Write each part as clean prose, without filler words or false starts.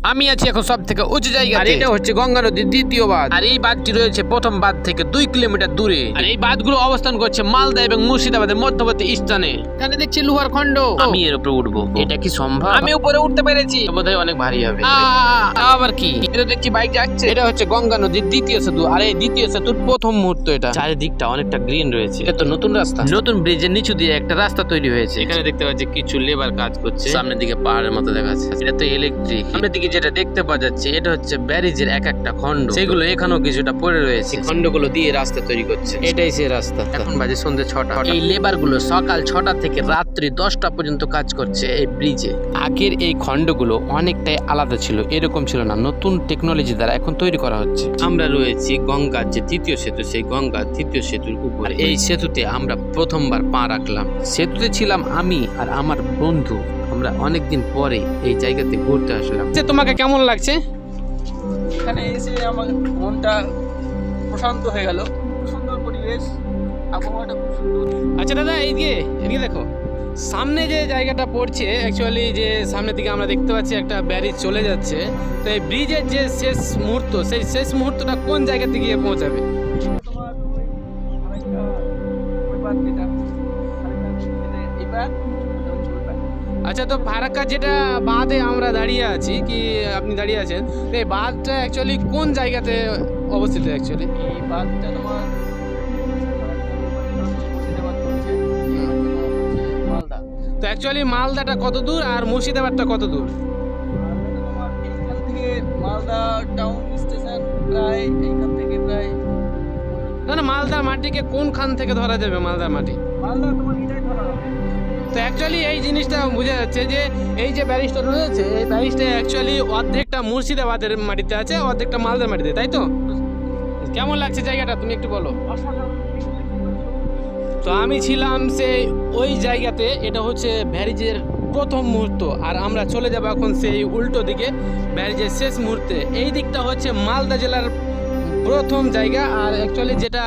আমি আছি এখন সব থেকে উঁচু জায়গা, আর এটা হচ্ছে গঙ্গা নদীর দ্বিতীয় বাঁধ। আর এই বাঁধটি রয়েছে প্রথম বাঁধ থেকে 2 কিলোমিটার দূরে। আর এই বাঁধগুলো অবস্থান করছে মালদা এবং মুর্শিদাবাদের মধ্যবর্তী স্থানে। এখানে দেখছি লোহার খন্ড। আমি এর উপরে উঠবো, এটা কি সম্ভব? আমি উপরে উঠতে পেরেছি, বোধহয় অনেক ভারী হবে। আবার কি, এটা দেখছি বাইক যাচ্ছে। এটা হচ্ছে গঙ্গা নদীর দ্বিতীয় সেতু, আর এই দ্বিতীয় সেতুর প্রথম মুহূর্ত। এটা চারিদিকটা অনেকটা গ্রিন রয়েছে। এটা তো নতুন রাস্তা, নতুন ব্রিজের নিচু দিয়ে একটা রাস্তা তৈরি হয়েছে। এখানে দেখতে পাচ্ছি কিছু লেবার কাজ করছে। সামনের দিকে পাহাড়ের মতো দেখা যাচ্ছে, এটা তো ইলেকট্রিক। সামনের দিকে যেটা দেখতে পাওয়া যাচ্ছে এটা হচ্ছে ব্যারিজের এক একটা খন্ড, সেগুলো এখানেও কিছুটা পড়ে রয়েছে। খন্ডগুলো দিয়ে রাস্তা তৈরি করছে, এটাই সেই রাস্তা। এখন বাজে সন্ধ্যে 6টা। এই লেবার গুলো সকাল 6টা থেকে রাত্রি 10টা পর্যন্ত কাজ করছে এই ব্রিজে। আগের এই খন্ডগুলো অনেকটাই আলাদা ছিল, এরকম ছিল না, নতুন টেকনোলজি দ্বারা এখন তৈরি করা হচ্ছে। আমরা রয়েছি গঙ্গার যে তৃতীয় সেতু, সেই গঙ্গার তৃতীয় সেতুর উপরে। এই সেতুতে আমরা প্রথমবার পা রাখলাম। সেতুতে ছিলাম আমি আর আমার বন্ধু। আমরা অনেকদিন পরে এই জায়গাতে ঘুরতে আসলাম। তোমাকে কেমন লাগছে? এখানে এসে আমার মনটা প্রশান্ত হয়ে গেল। খুব সুন্দর পরিবেশ, আবহাওয়াটা খুব সুন্দর। আচ্ছা দাদা, এদিকে দেখো, সামনে যে জায়গাটা পড়ছে, অ্যাকচুয়ালি যে সামনের দিকে আমরা দেখতে পাচ্ছি একটা ব্যারিজ চলে যাচ্ছে। তো এই ব্রিজের যে শেষ মুহূর্ত, সেই শেষ মুহূর্তটা কোন জায়গাতে গিয়ে পৌঁছাবে? তোমার ওই আরেকটা ওই বাদ যেটা এই বাদ, আচ্ছা, তো ফারাক্কা যেটা বাঁধে আমরা দাঁড়িয়ে আছি, কি আপনি দাঁড়িয়ে আছেন, তো এই বাঁধটা অ্যাকচুয়ালি কোন জায়গাতে অবস্থিত? অ্যাকচুয়ালি এই বাদটা তোমার মালদা। তো অ্যাকচুয়ালি মালদাটা কত দূর আর মুর্শিদাবাদটা কত দূর? মালদাটা তোমার এইখান থেকে মালদা টাউন স্টেশন প্রায় এইখান থেকে প্রায় না, মালদার মাটিকে কোন খান থেকে ধরা যাবে? মালদার মাটি মালদা তোমার এটাই ধরা হবে। তো অ্যাকচুয়ালি এই জিনিসটা বোঝা যাচ্ছে যে এই যে ব্যারিজটা রয়েছে, এই ব্যারিজটা অ্যাকচুয়ালি অর্ধেকটা মুর্শিদাবাদের মাটিতে আছে, অর্ধেকটা মালদার মাটিতে, তাই তো? কেমন লাগছে জায়গাটা তুমি একটু বলো। তো আমি ছিলাম সেই ওই জায়গাতে, এটা হচ্ছে ব্যারিজের প্রথম মুহূর্ত, আর আমরা চলে যাব এখন সেই উল্টো দিকে, ব্যারিজের শেষ মুহূর্তে। এই দিকটা হচ্ছে মালদা জেলার প্রথম জায়গা, আর অ্যাকচুয়ালি যেটা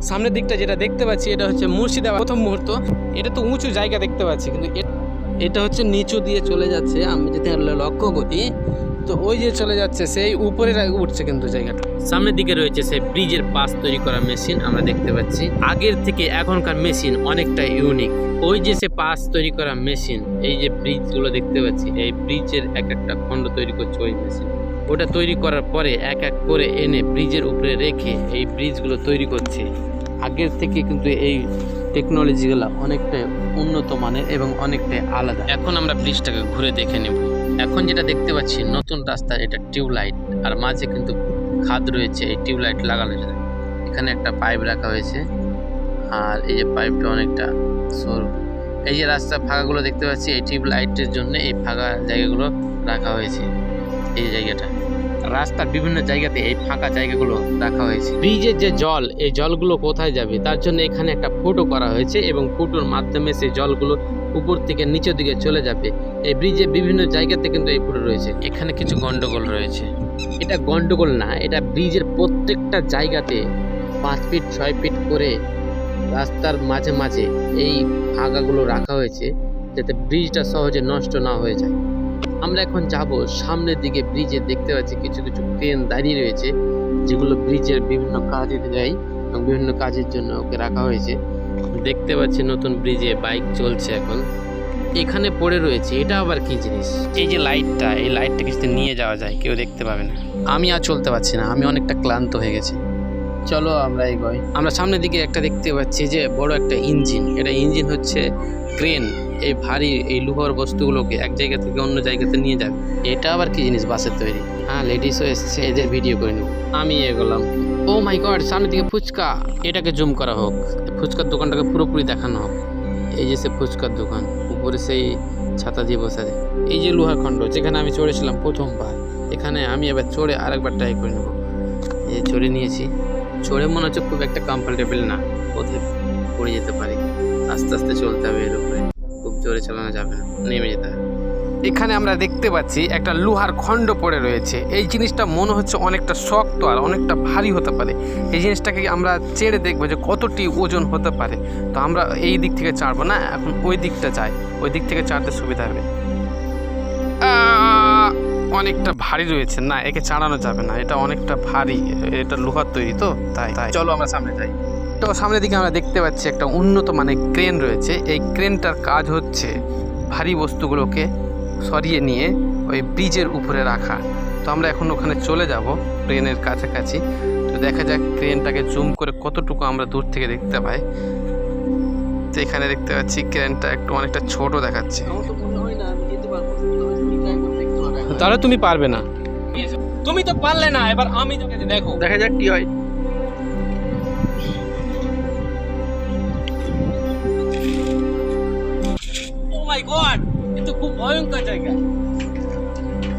সামনের দিকটা যেটা দেখতে পাচ্ছি এটা হচ্ছে মুর্শিদাবাদ প্রথম মুহূর্ত। এটা তো উঁচু জায়গা দেখতে পাচ্ছি, কিন্তু এটা হচ্ছে নিচু দিয়ে চলে যাচ্ছে। আমি যদি লক্ষ্য করি তো ওই যে চলে যাচ্ছে সেই উপরে উঠছে কিন্তু জায়গাটা। সামনের দিকে রয়েছে সেই ব্রিজের পাশ তৈরি করা মেশিন আমরা দেখতে পাচ্ছি। আগের থেকে এখনকার মেশিন অনেকটা ইউনিক। ওই যে সে পাশ তৈরি করা মেশিন, এই যে ব্রিজগুলো দেখতে পাচ্ছি, এই ব্রিজের এক একটা খণ্ড তৈরি করছে ওই মেশিন। ওটা তৈরি করার পরে এক এক করে এনে ব্রিজের উপরে রেখে এই ব্রিজগুলো তৈরি করছে। আগের থেকে কিন্তু এই টেকনোলজিগুলো অনেকটাই উন্নত মানের এবং অনেকটাই আলাদা। এখন আমরা ব্রিজটাকে ঘুরে দেখে নেব। এখন যেটা দেখতে পাচ্ছি নতুন রাস্তার এটা টিউবলাইট, আর মাঝে কিন্তু খাদ রয়েছে এই টিউবলাইট লাগানোর জন্য। এখানে একটা পাইপ রাখা হয়েছে, আর এই যে পাইপটা অনেকটা সরু। এই যে রাস্তার ফাঁকাগুলো দেখতে পাচ্ছি, এই টিউবলাইটের জন্য এই ফাঁকা জায়গাগুলো রাখা হয়েছে। এই জায়গাটা রাস্তার বিভিন্ন জায়গাতে এই ফাঁকা জায়গাগুলো রাখা হয়েছে। ব্রিজের যে জল, এই জলগুলো কোথায় যাবে তার জন্য এখানে একটা ফুটো করা হয়েছে, এবং ফুটোর মাধ্যমে সেই জলগুলো উপর থেকে নিচের দিকে চলে যাবে। এই ব্রিজে বিভিন্ন জায়গাতে কিন্তু এই ফুটো রয়েছে। এখানে কিছু গন্ডগোল রয়েছে। এটা গন্ডগোল না, এটা ব্রিজের প্রত্যেকটা জায়গাতে 5 ফিট 6 ফিট করে রাস্তার মাঝে মাঝে এই ফাঁকাগুলো রাখা হয়েছে, যাতে ব্রিজটা সহজে নষ্ট না হয়ে যায়। আমরা এখন যাব সামনের দিকে। ব্রিজে দেখতে পাচ্ছি কিছু কিছু ক্রেন দাঁড়িয়ে রয়েছে, যেগুলো ব্রিজের বিভিন্ন কাজে দেয় এবং বিভিন্ন কাজের জন্য ওকে রাখা হয়েছে। দেখতে পাচ্ছি নতুন ব্রিজে বাইক চলছে এখন। এখানে পড়ে রয়েছে, এটা আবার কি জিনিস? এই যে লাইটটা, এই লাইটটা কিছুতে নিয়ে যাওয়া যায়, কেউ দেখতে পাবে না। আমি আর চলতে পারছি না, আমি অনেকটা ক্লান্ত হয়ে গেছি। চলো আমরা এগোই। আমরা সামনের দিকে একটা দেখতে পাচ্ছি যে বড় একটা ইঞ্জিন। এটা ইঞ্জিন হচ্ছে ক্রেন, এই ভারী এই লোহার বস্তুগুলোকে এক জায়গা থেকে অন্য জায়গাতে নিয়ে যাবে। এটা আবার কি জিনিস? বাসের তৈরি। হ্যাঁ, লেডিসও এসছে, এদের ভিডিও করে নেব। আমি এগোলাম। ও মাই গড, সামনের দিকে ফুচকা। এটাকে জুম করা হোক, ফুচকার দোকানটাকে পুরোপুরি দেখানো হোক। এই যে সে ফুচকার দোকান, উপরে সেই ছাতা দিয়ে বসে আছে। এই যে লোহার খণ্ড যেখানে আমি চড়েছিলাম প্রথমবার, এখানে আমি এবার চড়ে আরেকবার ট্রাই করে নেব। এই চড়ে নিয়েছি, চড়ে মনে হচ্ছে খুব একটা কমফোর্টেবল না, কোথায় পড়ে যেতে পারি। আস্তে আস্তে চলতে হবে, এর উপরে খুব জোরে চালানো যাবে না, নেমে যেতে হবে। এখানে আমরা দেখতে পাচ্ছি একটা লোহার খণ্ড পড়ে রয়েছে। এই জিনিসটা মনে হচ্ছে অনেকটা শক্ত আর অনেকটা ভারী হতে পারে। এই জিনিসটাকে আমরা চেড়ে দেখবো যে কতটি ওজন হতে পারে। তো আমরা এই দিক থেকে চাড়বো না, এখন ওই দিকটা চাই, ওই দিক থেকে চাড়তে সুবিধা হবে। অনেকটা ভারী রয়েছে, না একে চাড়ানো যাবে না, এটা অনেকটা ভারী, এটা লোহার তৈরি তো তাই চলো আমরা সামনে যাই। তো সামনের দিকে আমরা দেখতে পাচ্ছি একটা উন্নত মানের ক্রেন রয়েছে। এই ক্রেনটার কাজ হচ্ছে ভারী বস্তুগুলোকে সরিয়ে নিয়ে ওই ব্রিজের উপরে রাখা। তো আমরা এখন ওখানে চলে যাব ক্রেনের কাছাকাছি। তো দেখা যাক ক্রেনটাকে জুম করে কতটুকু আমরা দূর থেকে দেখতে পাই। তো এখানে দেখতে পাচ্ছি ক্রেনটা একটু অনেকটা ছোট দেখাচ্ছে। আমার তো মনে হয় না আমি যেতে পারবো, তবে তুমি ট্রাই করে দেখতে পারো। তাহলে তুমি পারবে না, তুমি তো পারলে না, এবার আমি তোকে দেখো। দেখা যাক কি হয়। ও মাই গড, এটা খুব ভয়ঙ্কর জায়গা।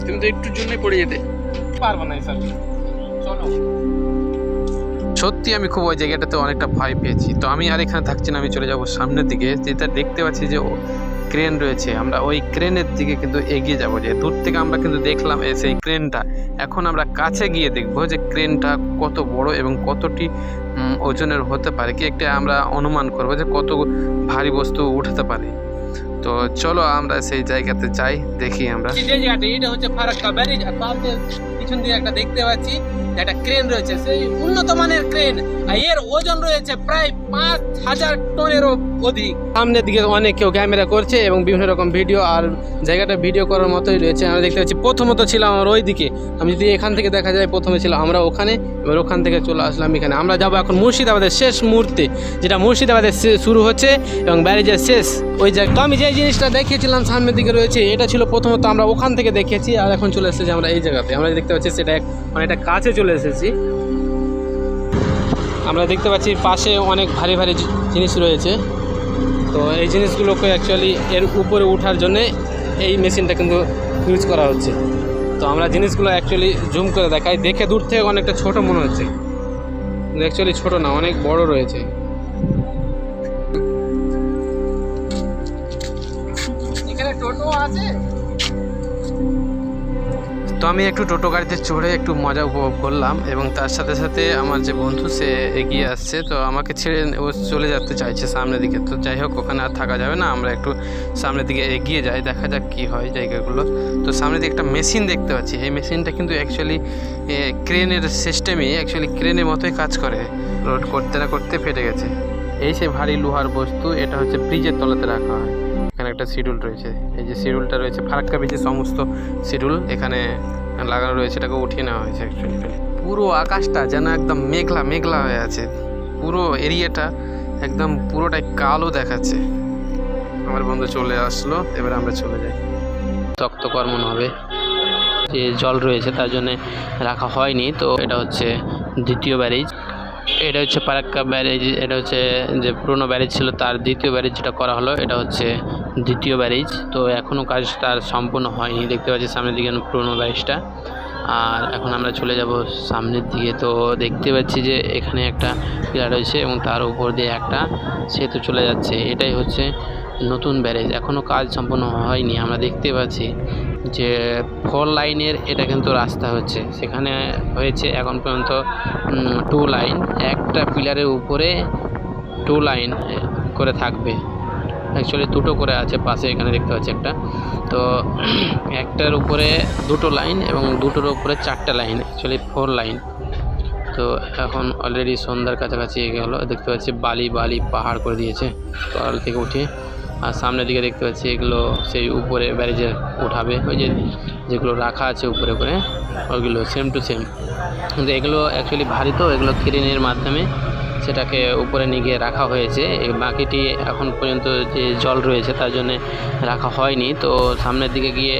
তুমি তো একটুর জন্যই পড়ে যেতে। পারবো না স্যার, চলো। সত্যি আমি খুব ওই জায়গাটাতে অনেকটা ভয় পেয়েছি। তো আমি আর এখানে থাকছি না, আমি চলে যাব সামনের দিকে। যেটা দেখতে পাচ্ছি যে ক্রেন রয়েছে, আমরা ওই ক্রেনের দিকে কিন্তু এগিয়ে যাব। যে দূর থেকে আমরা কিন্তু দেখলাম সেই ক্রেনটা, এখন আমরা কাছে গিয়ে দেখবো যে ক্রেনটা কত বড় এবং কতটি ওজনের হতে পারে, কি একটা আমরা অনুমান করবো যে কত ভারী বস্তু উঠাতে পারে। তো চলো আমরা সেই জায়গাতে যাই, দেখি আমরা। এটা হচ্ছে ফারাক্কা ব্যারেজ, আর তার পিছন দিয়ে একটা দেখতে পাচ্ছি একটা ক্রেন রয়েছে, সেই উন্নত মানের ক্রেন, আর এর ওজন রয়েছে প্রায় 5000 টনেরও অধিক। সামনের দিকে অনেক কেউ ক্যামেরা করছে এবং বিভিন্ন রকম ভিডিও, আর জায়গাটা ভিডিও করার মতোই রয়েছে। আমরা দেখতে পাচ্ছি প্রথমত ছিলাম আমার ওই দিকে, আমি যদি এখান থেকে দেখা যায় প্রথমে ছিল আমরা ওখানে, এবার ওখান থেকে চলে আসলাম এখানে। আমরা যাবো এখন মুর্শিদাবাদের শেষ মুহূর্তে, যেটা মুর্শিদাবাদে শুরু হচ্ছে এবং ব্যারেজের শেষ ওই জায়গা। তো আমি যে জিনিসটা দেখিয়েছিলাম সামনের দিকে রয়েছে, এটা ছিল প্রথমত আমরা ওখান থেকে দেখেছি, আর এখন চলে এসেছি আমরা এই জায়গাতে। আমরা দেখতে পাচ্ছি সেটা অনেকটা কাছে চলে এসেছি। আমরা দেখতে পাচ্ছি পাশে অনেক ভারী ভারী জিনিস রয়েছে। তো এই জিনিসগুলোকে অ্যাকচুয়ালি এর উপরে ওঠার জন্যে এই মেশিনটা কিন্তু ইউজ করা হচ্ছে। তো আমরা জিনিসগুলো অ্যাকচুয়ালি জুম করে দেখাই, দেখে দূর থেকে অনেকটা ছোট মনে হচ্ছে, কিন্তু অ্যাকচুয়ালি ছোট না, অনেক বড় রয়েছে। এখানে টোটো আছে। তো আমি একটু টোটো গাড়িতে চড়ে একটু মজা উপভোগ করলাম, এবং তার সাথে সাথে আমার যে বন্ধু সে এগিয়ে আসছে, তো আমাকে ছেড়ে ও চলে যেতে চাইছে সামনের দিকে। তো যাই হোক, ওখানে আর থাকা যাবে না, আমরা একটু সামনের দিকে এগিয়ে যাই, দেখা যাক কী হয় জায়গাগুলো। তো সামনের দিকে একটা মেশিন দেখতে পাচ্ছি, এই মেশিনটা কিন্তু অ্যাকচুয়ালি ক্রেনের সিস্টেমে অ্যাকচুয়ালি ক্রেনের মতোই কাজ করে। লোড করতে না করতে ফেটে গেছে। এই সে ভারী লোহার বস্তু, এটা হচ্ছে ব্রিজের তলাতে রাখা হয়। এখানে একটা শিডিউল রয়েছে, এই যে শিডিউলটা রয়েছে ফারাক্কা ব্রিজের সমস্ত শিডিউল এখানে লাগানো রয়েছে, এটাকে উঠিয়ে নেওয়া হয়েছে অ্যাকচুয়ালি। পুরো আকাশটা যেন একদম মেঘলা মেঘলা হয়ে আছে, পুরো এরিয়াটা একদম পুরোটাই কালো দেখাচ্ছে। আমার বন্ধু চলে আসলো, এবার আমরা চলে যাই। তক্তকর মনে হবে, যে জল রয়েছে তার জন্য রাখা হয়নি। তো এটা হচ্ছে দ্বিতীয় ব্যারেজ, এটা হচ্ছে ফারাক্কা ব্যারেজ, এটা হচ্ছে যে পুরনো ব্যারেজ ছিল তার দ্বিতীয় ব্যারেজ যেটা করা হলো, এটা হচ্ছে দ্বিতীয় ব্যারেজ। তো এখনও কাজটা সম্পূর্ণ হয়নি, দেখতে পাচ্ছি সামনের দিকে পুরনো ব্যারেজটা। আর এখন আমরা চলে যাব সামনের দিকে। তো দেখতে পাচ্ছি যে এখানে একটা পিলার রয়েছে এবং তার উপর দিয়ে একটা সেতু চলে যাচ্ছে, এটাই হচ্ছে নতুন ব্যারেজ, এখনও কাজ সম্পূর্ণ হয়নি। আমরা দেখতে পাচ্ছি যে 4 লাইনের এটা কিন্তু রাস্তা হচ্ছে, সেখানে হয়েছে এখন পর্যন্ত 2 লাইন, একটা পিলারের উপরে 2 লাইন করে থাকবে। অ্যাকচুয়ালি দুটো করে আছে পাশে, এখানে দেখতে পাচ্ছি একটা। তো একটার উপরে 2টো লাইন এবং দুটোর উপরে 4টে লাইন, অ্যাকচুয়ালি 4 লাইন। তো এখন অলরেডি সন্ধ্যার কাছাকাছি গেলো, দেখতে পাচ্ছি বালি বালি পাহাড় করে দিয়েছে পাহাড় থেকে উঠে। আর সামনের দিকে দেখতে পাচ্ছি এগুলো সেই উপরে ব্যারেজে উঠাবে, ওই যে যেগুলো রাখা আছে উপরে করে ওইগুলো সেম টু সেম, কিন্তু এগুলো অ্যাকচুয়ালি ভারী, তো এগুলো ক্রেনের মাধ্যমে সেটাকে উপরে নিয়ে গিয়ে রাখা হয়েছে। এই বাকিটি এখন পর্যন্ত যে জল রয়েছে তার জন্যে রাখা হয়নি। তো সামনের দিকে গিয়ে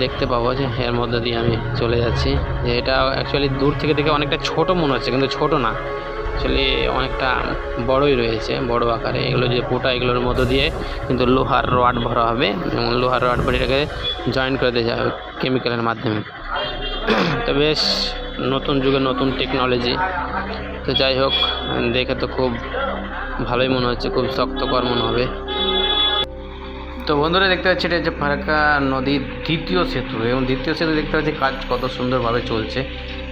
দেখতে পাবো যে এর মধ্যে দিয়ে আমি চলে যাচ্ছি। যে এটা অ্যাকচুয়ালি দূর থেকে দেখে অনেকটা ছোট মনে হচ্ছে, কিন্তু ছোট না, অ্যাকচুয়ালি অনেকটা বড়ই রয়েছে, বড় আকারে। এগুলো যে পোটা, এগুলোর মধ্য দিয়ে কিন্তু লোহার রড ভরা হবে এবং লোহার রড ভরে এটাকে জয়েন করে দিয়ে যাবে কেমিক্যালের মাধ্যমে। তো বেশ নতুন যুগে নতুন টেকনোলজি। তো যাই হোক, দেখে তো খুব ভালোই মনে হচ্ছে, খুব শক্তকর মনে হবে। তো বন্ধুরা দেখতে পাচ্ছি এটা হচ্ছে ফারাক্কা নদীর দ্বিতীয় সেতু, এবং দ্বিতীয় সেতু দেখতে পাচ্ছি কাজ কত সুন্দরভাবে চলছে।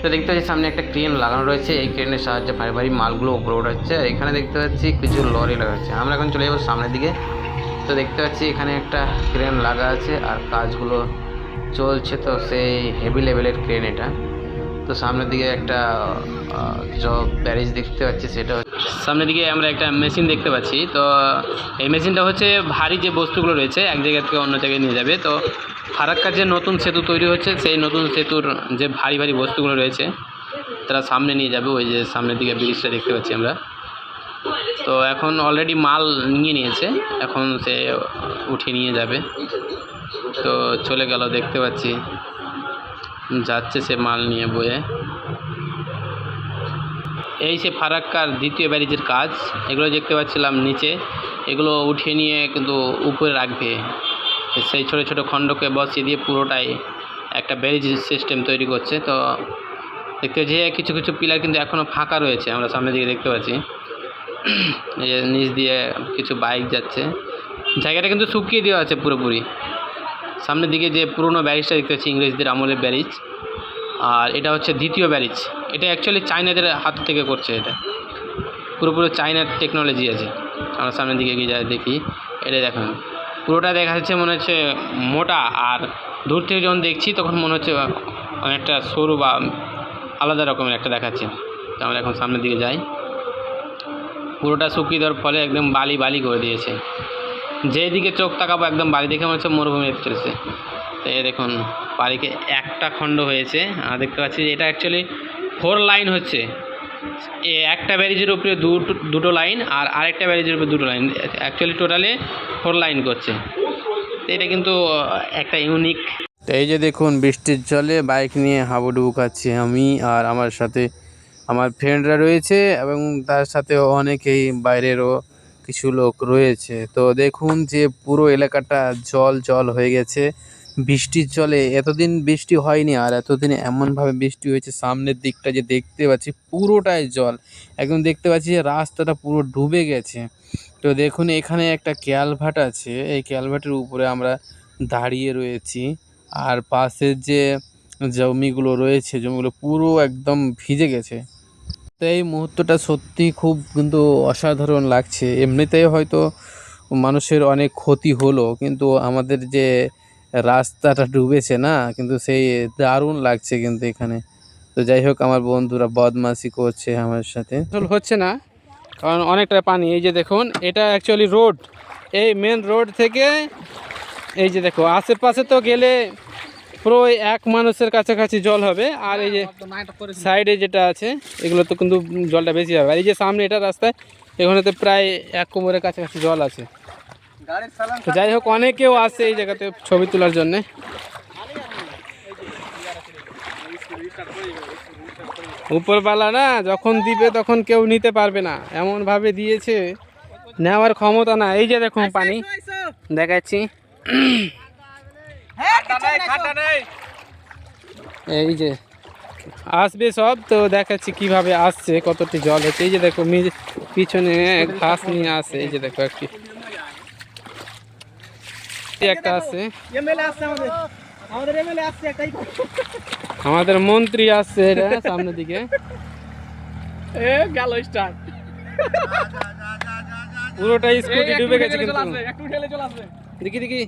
তো দেখতে পাচ্ছি সামনে একটা ক্রেন লাগানো রয়েছে, এই ক্রেনের সাহায্যে ভারী ভারী মালগুলো উপরে ওঠাচ্ছে। এখানে দেখতে পাচ্ছি কিছু লরি লাগা আছে। আমরা এখন চলে যাবো সামনের দিকে। তো দেখতে পাচ্ছি এখানে একটা ক্রেন লাগা আছে আর কাজগুলো চলছে, তো সেই হেভি লেভেলের ক্রেন এটা। তো সামনের দিকে একটা ব্যারেজ দেখতে পাচ্ছি, সেটা সামনের দিকে আমরা একটা মেশিন দেখতে পাচ্ছি। তো এই মেশিনটা হচ্ছে ভারী যে বস্তুগুলো রয়েছে এক জায়গা থেকে অন্য জায়গায় নিয়ে যাবে। তো ফারাক্কার যে নতুন সেতু তৈরি হচ্ছে, সেই নতুন সেতুর যে ভারী ভারী বস্তুগুলো রয়েছে তারা সামনে নিয়ে যাবে। ওই যে সামনের দিকে ব্রিজটা দেখতে পাচ্ছি আমরা। তো এখন অলরেডি মাল নিয়ে নিয়েছে, এখন সে উঠিয়ে নিয়ে যাবে। তো চলে গেল, দেখতে পাচ্ছি যাচ্ছে সে মাল নিয়ে বয়ে। এই সে ফারাক্কার দ্বিতীয় ব্যারিজের কাজ, এগুলো দেখতে পাচ্ছিলাম নিচে, এগুলো উঠিয়ে নিয়ে কিন্তু উপরে রাখবে। সেই ছোটো ছোটো খণ্ডকে বসিয়ে দিয়ে পুরোটাই একটা ব্যারিজ সিস্টেম তৈরি করছে। তো দেখতে যে কিছু কিছু পিলার কিন্তু এখনও ফাঁকা রয়েছে, আমরা সামনের দিকে দেখতে পাচ্ছি। এই যে নিচ দিয়ে কিছু বাইক যাচ্ছে, জায়গাটা কিন্তু শুকিয়ে দেওয়া আছে পুরোপুরি। সামনের দিকে যে পুরনো ব্যারিজটা দেখতে পাচ্ছি, ইংরেজদের আমলের ব্যারিজ, আর এটা হচ্ছে দ্বিতীয় ব্যারিজ। এটা অ্যাকচুয়ালি চাইনাদের হাত থেকে করছে, এটা পুরোপুরি চাইনার টেকনোলজি আছে। আমরা সামনের দিকে এগিয়ে যাই, দেখি এটা দেখুন, পুরোটা দেখা যাচ্ছে মনে হচ্ছে মোটা, আর দূর থেকে যখন দেখছি তখন মনে হচ্ছে অনেকটা সরু বা আলাদা রকমের একটা দেখাচ্ছে। তো আমরা এখন সামনের দিকে যাই। পুরোটা শুকিয়ে দেওয়ার ফলে একদম বালি বালি করে দিয়েছে, যেদিকে চোখ তাকাবো একদম বালি দেখে মনে হচ্ছে মরুভূমি চলেছে। তো এই দেখুন বাড়িকে একটা খণ্ড হয়েছে, আর দেখতে পাচ্ছি যে এটা অ্যাকচুয়ালি 4 লাইন হচ্ছে। একটা ব্যারিজের উপরে দুটো লাইন, আর আরেকটা ব্যারিজের উপরে দুটো লাইন, অ্যাকচুয়ালি টোটালে 4 লাইন করছে। তো এটা কিন্তু একটা ইউনিক। তো এই যে দেখুন বৃষ্টির জলে বাইক নিয়ে হাবুডুবু খাচ্ছি আমি, আর আমার সাথে আমার ফ্রেন্ডরা রয়েছে এবং তার সাথে অনেকেই বাইরেরও কিছু লোক রয়েছে। তো দেখুন যে পুরো এলাকাটা জল জল হয়ে গেছে বৃষ্টির জলে। এতদিন বৃষ্টি হয়নি, আর এতদিন এমনভাবে বৃষ্টি হয়েছে, সামনের দিকটা যে দেখতে পাচ্ছি পুরোটাই জল। একদম দেখতে পাচ্ছি যে রাস্তাটা পুরো ডুবে গেছে। তো দেখুন এখানে একটা ক্যালভার্ট আছে, এই ক্যালভার্টের উপরে আমরা দাঁড়িয়ে রয়েছি, আর পাশের যে জমিগুলো রয়েছে জমিগুলো পুরো একদম ভিজে গেছে। তো এই মুহূর্তটা সত্যি খুব কিন্তু অসাধারণ লাগছে। এমনিতেই হয়তো মানুষের অনেক ক্ষতি হলো, কিন্তু আমাদের যে রাস্তাটা ডুবেছে না, কিন্তু সেই দারুণ লাগছে কিন্তু এখানে। তো যাই হোক, আমার বন্ধুরা বদমাশি করছে আমার সাথে, হচ্ছে না কারণ অনেকটা পানি। এই যে দেখুন এটা অ্যাকচুয়ালি রোড, এই মেন রোড থেকে এই যে দেখো আশেপাশে তো গেলে পুরো এক মানুষের কাছাকাছি জল হবে, আর এই যে সাইডে যেটা আছে এগুলো তো কিন্তু জলটা বেশি হবে। আর এই যে সামনে এটা রাস্তায়, এখানে তো প্রায় এক কোমরের কাছাকাছি জল আছে। তো যাই হোক, অনেকেও আসে এই জায়গাতে ছবি তোলার জন্যে। উপরওয়ালা না যখন দিবে তখন কেউ নিতে পারবে না, এমনভাবে দিয়েছে নেওয়ার ক্ষমতা না। এই যে দেখুন পানি দেখাচ্ছি, এই যে আসবে সব, তো দেখাচ্ছি কিভাবে আসছে, কতটি জল হচ্ছে। এই যে দেখো পিছনে ঘাস নিয়ে আসে, এই যে দেখো একটা আছে, আমাদের মন্ত্রী আসছে এটা সামনের দিকে। পুরোটাই স্কুটি ডুবে গেছে কিন্তু, দেখি দেখি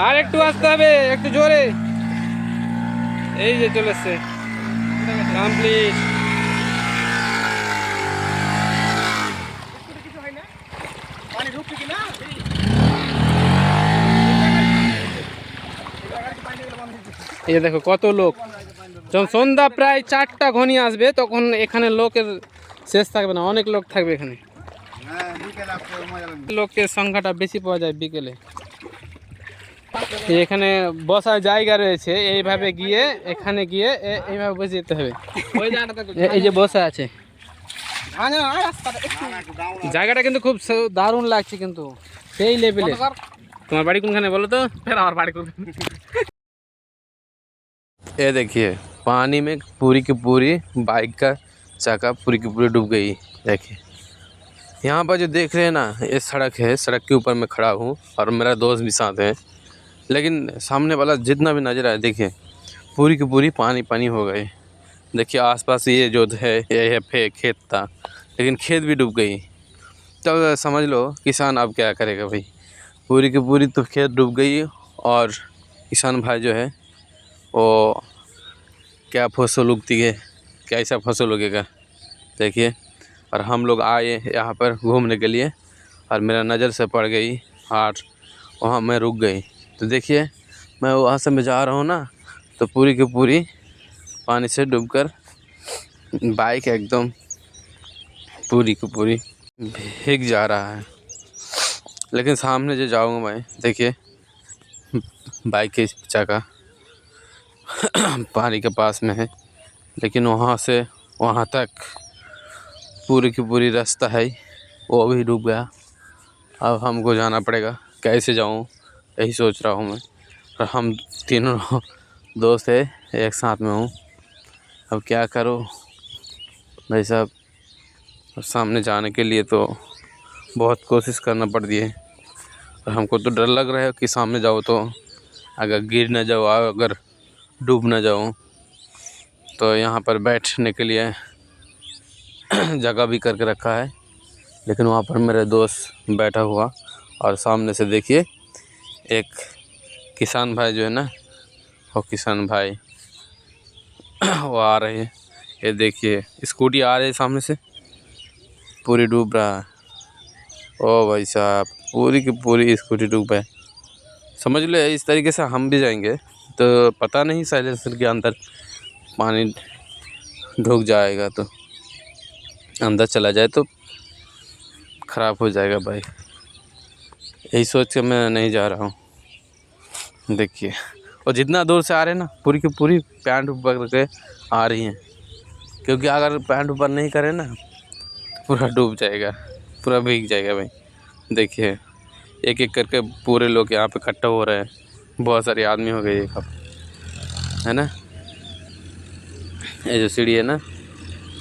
আর একটু আসতে হবে, একটু জোরে। এই যে চলে এসছে, কমপ্লিট। এই যে দেখো কত লোক, যখন সন্ধ্যা প্রায় 4টা ঘনিয়ে আসবে তখন এখানে লোকের শেষ থাকবে না, অনেক লোক থাকবে এখানে। লোকের সংখ্যাটা বেশি পাওয়া যায় বিকেলে। এখানে বসার জায়গা রয়েছে, এইভাবে গিয়ে এখানে গিয়ে এইভাবে বসে যেতে হবে। এই যে বসা আছে, জায়গাটা কিন্তু খুব দারুণ লাগছে, কিন্তু সেই লেভেলে। তোমার বাড়ি কোনখানে বলো তো? আমার বাড়ি কোনখানে? ये देखिए पानी में पूरी की पूरी बाइक का चाका पूरी की पूरी डूब गई। देखिए यहाँ पर जो देख रहे हैं ना, ये सड़क है, सड़क के ऊपर मैं खड़ा हूँ और मेरा दोस्त भी साथ है, लेकिन सामने वाला जितना भी नज़र आया देखिए पूरी की पूरी पानी पानी हो गए। देखिए आसपास ये जो है ये खेत था, लेकिन खेत भी डूब गई। तो समझ लो किसान अब क्या करेगा भाई, पूरी की पूरी तो खेत डूब गई और किसान भाई जो है वो क्या फसल उगती है, कैसा फसल उगेगा देखिए। और हम लोग आए यहाँ पर घूमने के लिए और मेरा नज़र से पड़ गई और वहाँ मैं रुक गई। तो देखिए मैं वहाँ से मैं जा रहा हूँ ना, तो पूरी की पूरी पानी से डूबकर बाइक एकदम पूरी की पूरी भीग जा रहा है। लेकिन सामने जो जाऊँगा मैं, देखिए बाइक के चाका पानी के पास में है, लेकिन वहाँ से वहाँ तक पूरी की पूरी रास्ता है वो भी डूब गया। अब हमको जाना पड़ेगा, कैसे जाऊँ यही सोच रहा हूँ मैं। और हम तीनों दोस्त है एक साथ में हूँ, अब क्या करूँ भाई साहब। सामने जाने के लिए तो बहुत कोशिश करना पड़ती है और हमको तो डर लग रहा है कि सामने जाओ तो अगर गिर ना जाओ, अगर डूब ना जाऊँ। तो यहाँ पर बैठने के लिए जगह भी करके रखा है, लेकिन वहाँ पर मेरे दोस्त बैठा हुआ और सामने से देखिए एक किसान भाई जो है ना, वो किसान भाई वो आ रहे हैं। ये देखिए स्कूटी आ रही है सामने से, पूरी डूब रहा है। ओ भाई साहब पूरी की पूरी स्कूटी डूब है। समझ लो इस तरीके से हम भी जाएंगे तो पता नहीं साइलेंसर के अंदर पानी ढुक जाएगा, तो अंदर चला जाए तो ख़राब हो जाएगा बाइक। यही सोच के मैं नहीं जा रहा हूँ। देखिए और जितना दूर से आ रहे हैं ना, पूरी की पूरी पैंट ऊपर करके आ रही हैं, क्योंकि अगर पैंट ऊपर नहीं करें ना तो पूरा डूब जाएगा, पूरा भीग जाएगा भाई। देखिए एक एक करके पूरे लोग यहाँ पे इकट्ठा हो रहे हैं, बहुत सारे आदमी हो गए अब, है ना। ये जो सीढ़ी है ना,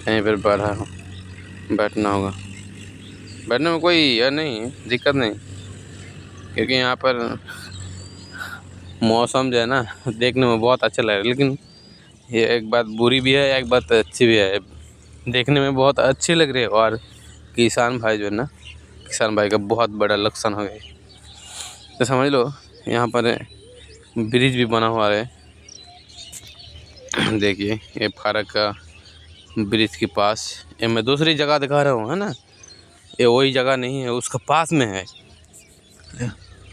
यहीं पर बैठा हूँ, बैठना होगा। बैठने में कोई यह नहीं दिक्कत नहीं, क्योंकि यहाँ पर मौसम जो है ना देखने में बहुत अच्छा लग रहा है। लेकिन ये एक बात बुरी भी है, एक बात अच्छी भी है। देखने में बहुत अच्छी लग रही है और किसान भाई जो है ना, किसान भाई का बहुत बड़ा नुकसान हो गया। तो समझ लो यहाँ पर ब्रिज भी बना हुआ है। देखिए ये फारक का ब्रिज के पास, ये मैं दूसरी जगह दिखा रहा हूँ, है ना। ये वही जगह नहीं है, उसका पास में है,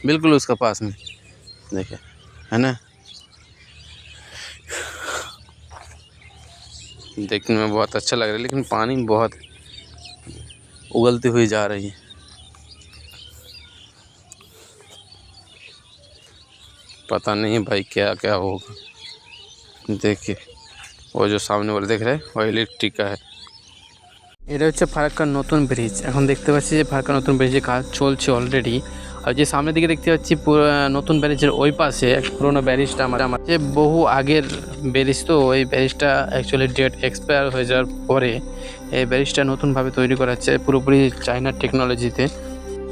बिल्कुल उसका पास में, देखिए, है ना। देखने में बहुत अच्छा लग रहा है, लेकिन पानी बहुत उगलती हुई जा रही है। पता नहीं भाई क्या क्या होगा। देखिए वो जो सामने वाला देख रहे हैं वो इलेक्ट्रिक का है। এটা হচ্ছে ফারাক্কার নতুন ব্রিজ। এখন দেখতে পাচ্ছি যে ফারাক্কার নতুন ব্রিজে কাজ চলছে অলরেডি। আর যে সামনের দিকে দেখতে পাচ্ছি নতুন ব্যারিজের ওই পাশে এক পুরোনো ব্যারিজটা আমার যে বহু আগের ব্যারিজ, তো ওই ব্যারিজটা অ্যাকচুয়ালি ডেট এক্সপায়ার হয়ে যাওয়ার পরে এই ব্যারিজটা নতুনভাবে তৈরি করা হচ্ছে পুরোপুরি চায়নার টেকনোলজিতে।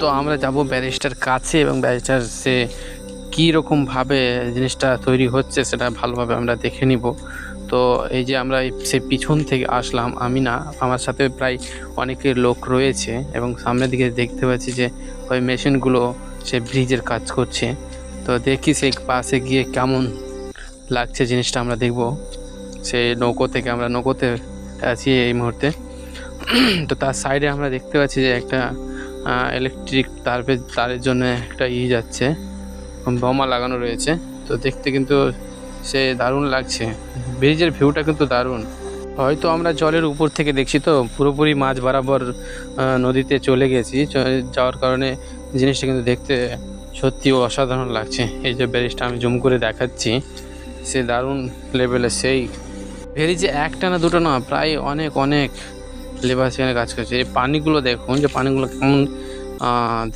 তো আমরা যাব ব্যারিজটার কাছে এবং ব্যারিজটার সে কী রকমভাবে জিনিসটা তৈরি হচ্ছে সেটা ভালোভাবে আমরা দেখে নিব। তো এই যে আমরা সে পিছন থেকে আসলাম, আমি না, আমার সাথে প্রায় অনেকের লোক রয়েছে এবং সামনের দিকে দেখতে পাচ্ছি যে ওই মেশিনগুলো সে ব্রিজের কাজ করছে। তো দেখি সেই পাশে গিয়ে কেমন লাগছে জিনিসটা আমরা দেখব। সে নৌকো থেকে, আমরা নৌকোতে আছি এই মুহূর্তে। তো তার সাইডে আমরা দেখতে পাচ্ছি যে একটা ইলেকট্রিক তারের জন্য একটা যাচ্ছে, বোমা লাগানো রয়েছে। তো দেখতে কিন্তু সে দারুণ লাগছে, ব্রিজের ভিউটা কিন্তু দারুণ। হয়তো আমরা জলের উপর থেকে দেখছি, তো পুরোপুরি মাঝ বরাবর নদীতে চলে গেছি, যাওয়ার কারণে জিনিসটা কিন্তু দেখতে সত্যি অসাধারণ লাগছে। এই যে ব্রিজটা আমি জুম করে দেখাচ্ছি, সে দারুণ লেভেলে। সেই ব্রিজে একটা না দুটো না, প্রায় অনেক অনেক লেবার সেখানে কাজ করছে। এই পানিগুলো দেখুন, যে পানিগুলো কেমন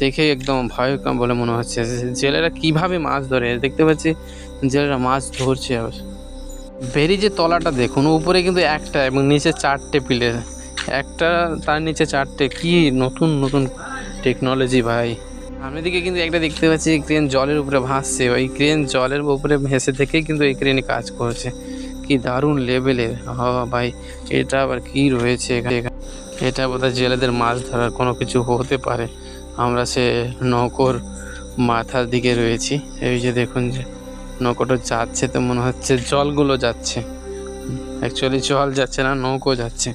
দেখে একদম ভয়ঙ্কর বলে মনে হচ্ছে। জেলেরা কিভাবে মাছ ধরে দেখতে পাচ্ছি, জেলেরা মাছ ধরছে। ব্রিজের তলাটা দেখুন, উপরে কিন্তু একটা এবং নিচে চারটে পিলার, একটা তার নিচে চারটে। কি নতুন নতুন টেকনোলজি ভাই। সামনের দিকে কিন্তু একটা দেখতে পাচ্ছি ক্রেন জলের উপরে ভাসছে, ওই ক্রেন জলের উপরে ভেসে থেকেই কিন্তু এই ক্রেনে কাজ করছে। কি দারুণ লেভেলের ভাই। এটা আবার কি রয়েছে এখানে? এটা বোধহয় জেলেদের মাছ ধরার কোনো কিছু হতে পারে। আমরা সে নৌকোর মাথার দিকে রয়েছি। এই যে দেখুন যে নৌকোটা যাচ্ছে, তো মনে হচ্ছে জলগুলো যাচ্ছে, অ্যাকচুয়ালি জল যাচ্ছে না, নৌকো যাচ্ছে।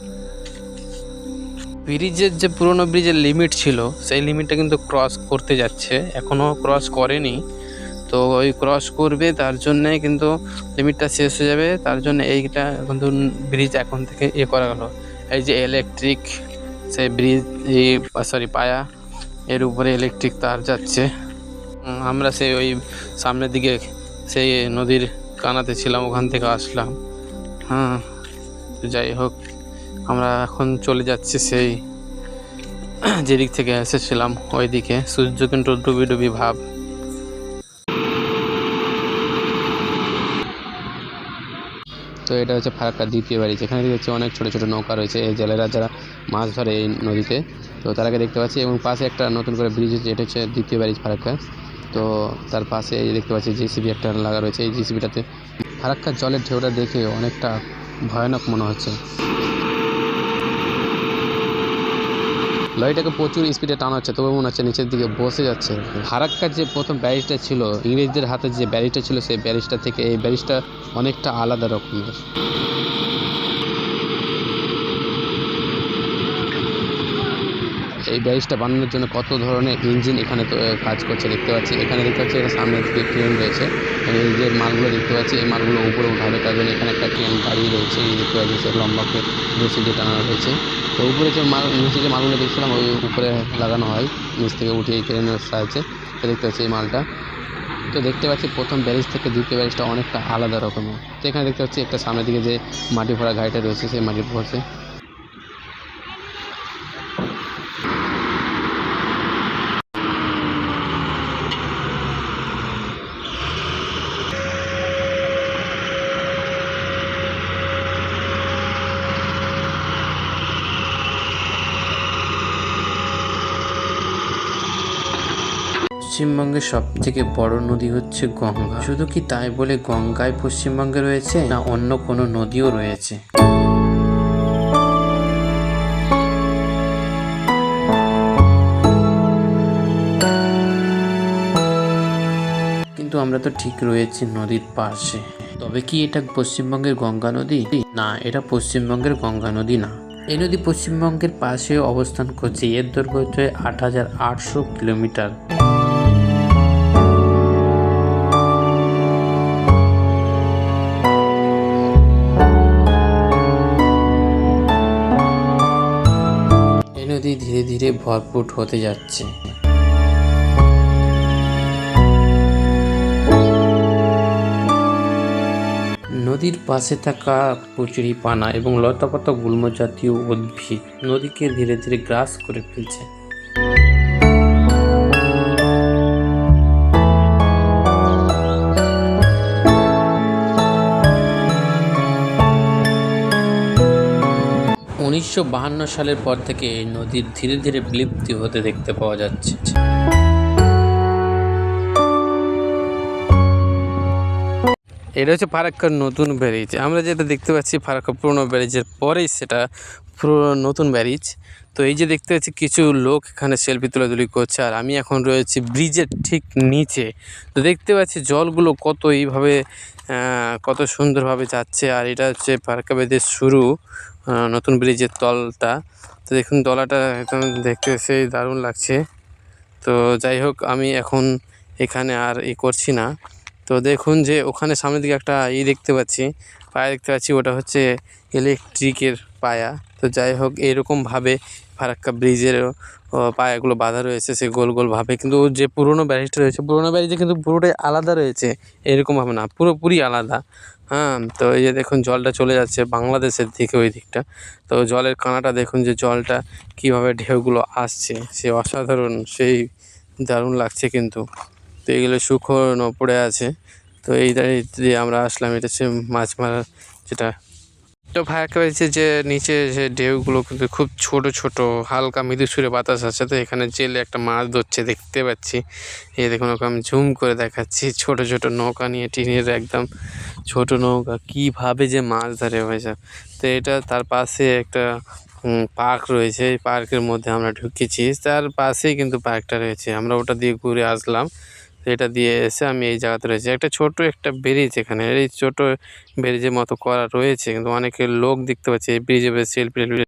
ব্রিজের যে পুরোনো ব্রিজের লিমিট ছিল সেই লিমিটটা কিন্তু ক্রস করতে যাচ্ছে, এখনও ক্রস করেনি। তো ওই ক্রস করবে, তার জন্যে কিন্তু লিমিটটা শেষ হয়ে যাবে, তার জন্য এইটা কিন্তু ব্রিজ এখন থেকে করা গেলো। এই যে ইলেকট্রিক সেই ব্রিজ, পায়া, এর উপরে ইলেকট্রিক তার যাচ্ছে। আমরা সেই ওই সামনের দিকে সেই নদীর কানাতে ছিলাম, ওখান থেকে আসলাম। যাই হোক, আমরা এখন চলে যাচ্ছি সেই যেদিক থেকে এসেছিলাম ওই দিকে। সূর্য কিন্তু ডুবি ডুবি ভাব। তো এটা হচ্ছে ফারাক্কার দ্বিতীয় ব্যারিজ। এখানে দেখছি অনেক ছোটো ছোটো নৌকা রয়েছে, এই জেলেরা যারা মাছ ধরে এই নদীতে, তো তারাকে দেখতে পাচ্ছি। এবং পাশে একটা নতুন করে ব্রিজ হচ্ছে, এটা হচ্ছে দ্বিতীয় ব্যারিজ ফারাক্কা। তো তার পাশে এই দেখতে পাচ্ছি জেসিবি একটা লাগা রয়েছে। এই জেসিবিটাতে ফারাক্কার জলের ঢেউটা দেখে অনেকটা ভয়ানক মনে হচ্ছে। লরিটাকে প্রচুর স্পিডে টানা হচ্ছে, তবে মনে হচ্ছে নিচের দিকে বসে যাচ্ছে। ফারাক্কার যে প্রথম ব্যারিজটা ছিল, ইংরেজদের হাতে যে ব্যারিজটা ছিল, সেই ব্যারিজটা থেকে এই ব্যারিজটা অনেকটা আলাদা রকমের। এই ব্যারিজটা বানানোর জন্য কত ধরনের ইঞ্জিন এখানে তো কাজ করছে দেখতে পাচ্ছি। এখানে দেখতে পাচ্ছি সামনের দিকে ট্রেন রয়েছে, এই যে মালগুলো দেখতে পাচ্ছি, এই মালগুলো উপরে উঠাবে, তার জন্য এখানে একটা ট্রেন দাঁড়িয়ে রয়েছে। এই দেখতে পাচ্ছি সে লম্বা করে রশি দিয়ে টানানো রয়েছে। তো উপরে যে নিচে যে মালগুলো দেখছিলাম ওই উপরে লাগানো হয়, নিচ থেকে উঠিয়ে এই ট্রেনের সাহায্যে। তো দেখতে পাচ্ছি এই মালটা। তো দেখতে পাচ্ছি প্রথম ব্যারিজ থেকে দ্বিতীয় ব্যারিজটা অনেকটা আলাদা রকমের। তো এখানে দেখতে পাচ্ছি একটা সামনের দিকে যে মাটি ভরা গাড়িটা রয়েছে, সেই মাটি ভরছে। পশ্চিমবঙ্গের সব থেকে বড় নদী হচ্ছে গঙ্গা। শুধু কি তাই বলে গঙ্গায় পশ্চিমবঙ্গে রয়েছে, না অন্য কোনো নদীও রয়েছে? কিন্তু আমরা তো ঠিক রয়েছি নদীর পাশে। তবে কি এটা পশ্চিমবঙ্গের গঙ্গা নদী? না, এটা পশ্চিমবঙ্গের গঙ্গা নদী না। এই নদী পশ্চিমবঙ্গের পাশে অবস্থান করছে। এর দৈর্ঘ্য হচ্ছে ৮৮০০ কিলোমিটার। নদী ধীরে ধীরে ভরপুর হতে যাচ্ছে। নদীর পাশে থাকা কচুরিপানা এবং লতাপাতা গুল্ম জাতীয় উদ্ভিদ নদীকে ধীরে ধীরে গ্রাস করে ফেলছে। উনিশশো ৫২ সালের পর থেকে এই নদীর ধীরে ধীরে বিলুপ্তি হতে দেখতে পাওয়া যাচ্ছে। এটা হচ্ছে ফারাক্কার নতুন ব্যারিজ। আমরা যেটা দেখতে পাচ্ছি ফারাক্কা পুরনো ব্যারিজের পরেই সেটা পুরো নতুন ব্যারিজ। তো এই যে দেখতে পাচ্ছি কিছু লোক এখানে সেলফি তোলাতুলি করছে, আর আমি এখন রয়েছি ব্রিজের ঠিক নিচে। তো দেখতে পাচ্ছি জলগুলো কত এইভাবে কত সুন্দরভাবে যাচ্ছে। আর এটা হচ্ছে ফারাক্কা ব্যারিজের শুরু, নতুন ব্রিজের তলটা। তো দেখুন তলাটা একদম দেখতে সেই দারুণ লাগছে। তো যাই হোক, আমি এখন এখানে আর করছি না। তো দেখুন যে ওখানে সামনের দিকে একটা দেখতে পাচ্ছি, পায়া দেখতে পাচ্ছি, ওটা হচ্ছে ইলেকট্রিকের পায়া। তো যাই হোক, এরকমভাবে ফারাক্কা ব্রিজের পায়াগুলো বাঁধা রয়েছে সে গোল গোলভাবে। কিন্তু যে পুরোনো ব্যারিজটা রয়েছে, পুরোনো ব্যারিজে কিন্তু পুরোটাই আলাদা রয়েছে, এরকমভাবে না, পুরোপুরি আলাদা। তো এই যে দেখুন জলটা চলে যাচ্ছে বাংলাদেশের দিকে, ওই দিকটা। তো জলের কানাটা দেখুন যে জলটা কীভাবে ঢেউগুলো আসছে, সে অসাধারণ, সেই দারুণ লাগছে কিন্তু। তো এগুলো শুকনো পড়ে আছে। তো এই দিয়ে আমরা আসলাম, এটা হচ্ছে মাছ মারার যেটা। তো ফারাক্কা ব্যারিজের যে নিচে যে ঢেউগুলো কিন্তু খুব ছোট ছোট, হালকা মৃদু সুরে বাতাস আছে। তো এখানে জেলে একটা মাছ ধরছে দেখতে পাচ্ছি। এই দেখুন ওকে আমি জুম করে দেখাচ্ছি, ছোট ছোট নৌকা নিয়ে, টিনের একদম ছোট নৌকা, কীভাবে যে মাছ ধরে হয়ে যায়। তো এটা তার পাশে একটা পার্ক রয়েছে। এই পার্কের মধ্যে আমরা ঢুকেছি, তার পাশেই কিন্তু পার্কটা রয়েছে। আমরা ওটা দিয়ে ঘুরে আসলাম। তো এটা দিয়ে এসে আমি এই জায়গাতে রয়েছি। একটা ছোট একটা ব্রিজ, এখানে এই ছোট ব্রিজের মতো করা রয়েছে, কিন্তু অনেকে লোক দেখতে পাচ্ছি এই ব্রিজে বেশ সেলফি টেলফি।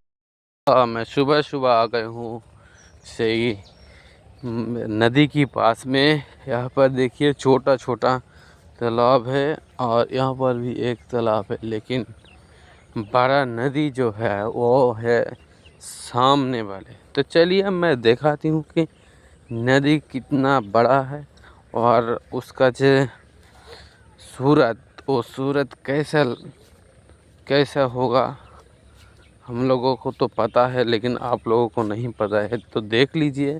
मैं सुबह सुबह आ गए हूँ सही नदी के पास में। यहाँ पर देखिए छोटा छोटा तालाब है और यहाँ पर भी एक तालाब है, लेकिन बड़ा नदी जो है वो है सामने वाले। तो चलिए अब मैं दिखाती हूँ कि नदी कितना बड़ा है और उसका जो सूरत, वो सूरत कैसा कैसा होगा। हम लोगों को तो पता है, लेकिन आप लोगों को नहीं पता है, तो देख लीजिए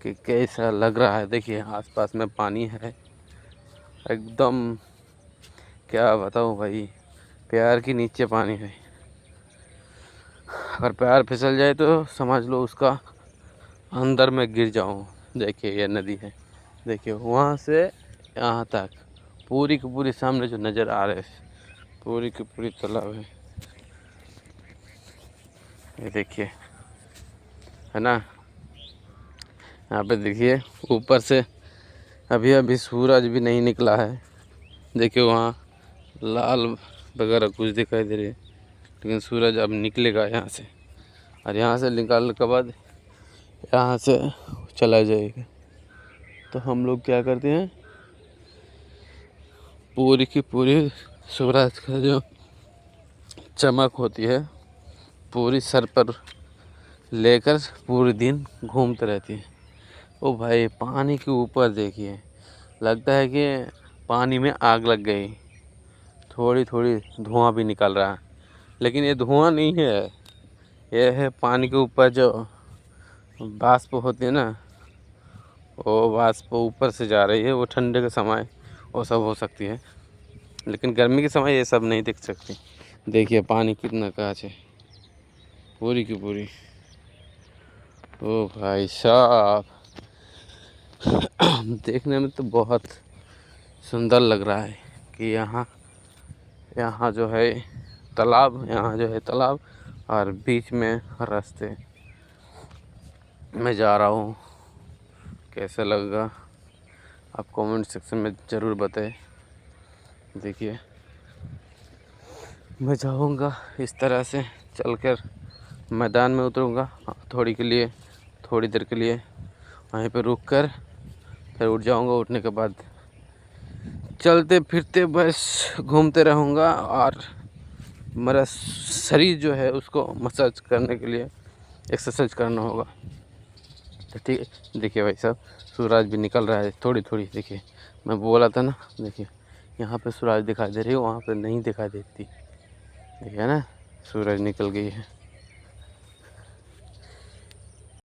कि कैसा लग रहा है। देखिए आसपास में पानी है एकदम, क्या बताऊँ भाई, पैर के नीचे पानी है। अगर पैर फिसल जाए तो समझ लो उसका अंदर में गिर जाऊँ। देखिए ये नदी है, देखिए वहाँ से यहाँ तक पूरी की पूरी सामने जो नज़र आ रहे है, पूरी की पूरी तालाब है। ये देखिए, है ना। यहाँ पे देखिए ऊपर से अभी अभी सूरज भी नहीं निकला है। देखिए वहाँ लाल वगैरह कुछ दिखाई दे रही है, लेकिन सूरज अब निकलेगा यहाँ से, और यहाँ से निकालने के बाद यहाँ से चला जाएगा। तो हम लोग क्या करते हैं, पूरी की पूरी सूरज का जो चमक होती है पूरी सर पर लेकर पूरे दिन घूमते रहती है। ओ भाई पानी के ऊपर देखिए, लगता है कि पानी में आग लग गई। थोड़ी थोड़ी धुआं भी निकल रहा है, लेकिन ये धुआं नहीं है, ये है पानी के ऊपर जो वाष्प होती है ना, वो वाष्प ऊपर से जा रही है। वो ठंडे के समय वो सब हो सकती है, लेकिन गर्मी के समय ये सब नहीं दिख सकती। देखिए पानी कितना कांच है, पूरी की पूरी। ओ भाई साहब देखने में तो बहुत सुंदर लग रहा है कि यहाँ जो है तालाब, यहाँ जो है तालाब और बीच में रास्ते। मैं जा रहा हूँ, कैसा लगेगा आप कमेंट सेक्शन में ज़रूर बताएं। देखिए मैं जाऊँगा इस तरह से, चलकर मैदान में उतरूँगा थोड़ी देर के लिए वहीं पे रुक कर फिर उठ जाऊँगा। उठने के बाद चलते फिरते बस घूमते रहूँगा, और मेरा शरीर जो है उसको मसाज करने के लिए एक्सरसाइज करना होगा। तो ठीक है, देखिए भाई साहब सूरज भी निकल रहा है थोड़ी थोड़ी। देखिए मैं बोला था ना, देखिए यहाँ पे सूरज दिखाई दे रही है, वहाँ पे नहीं दिखाई देती। देखिए ना सूरज निकल गई है।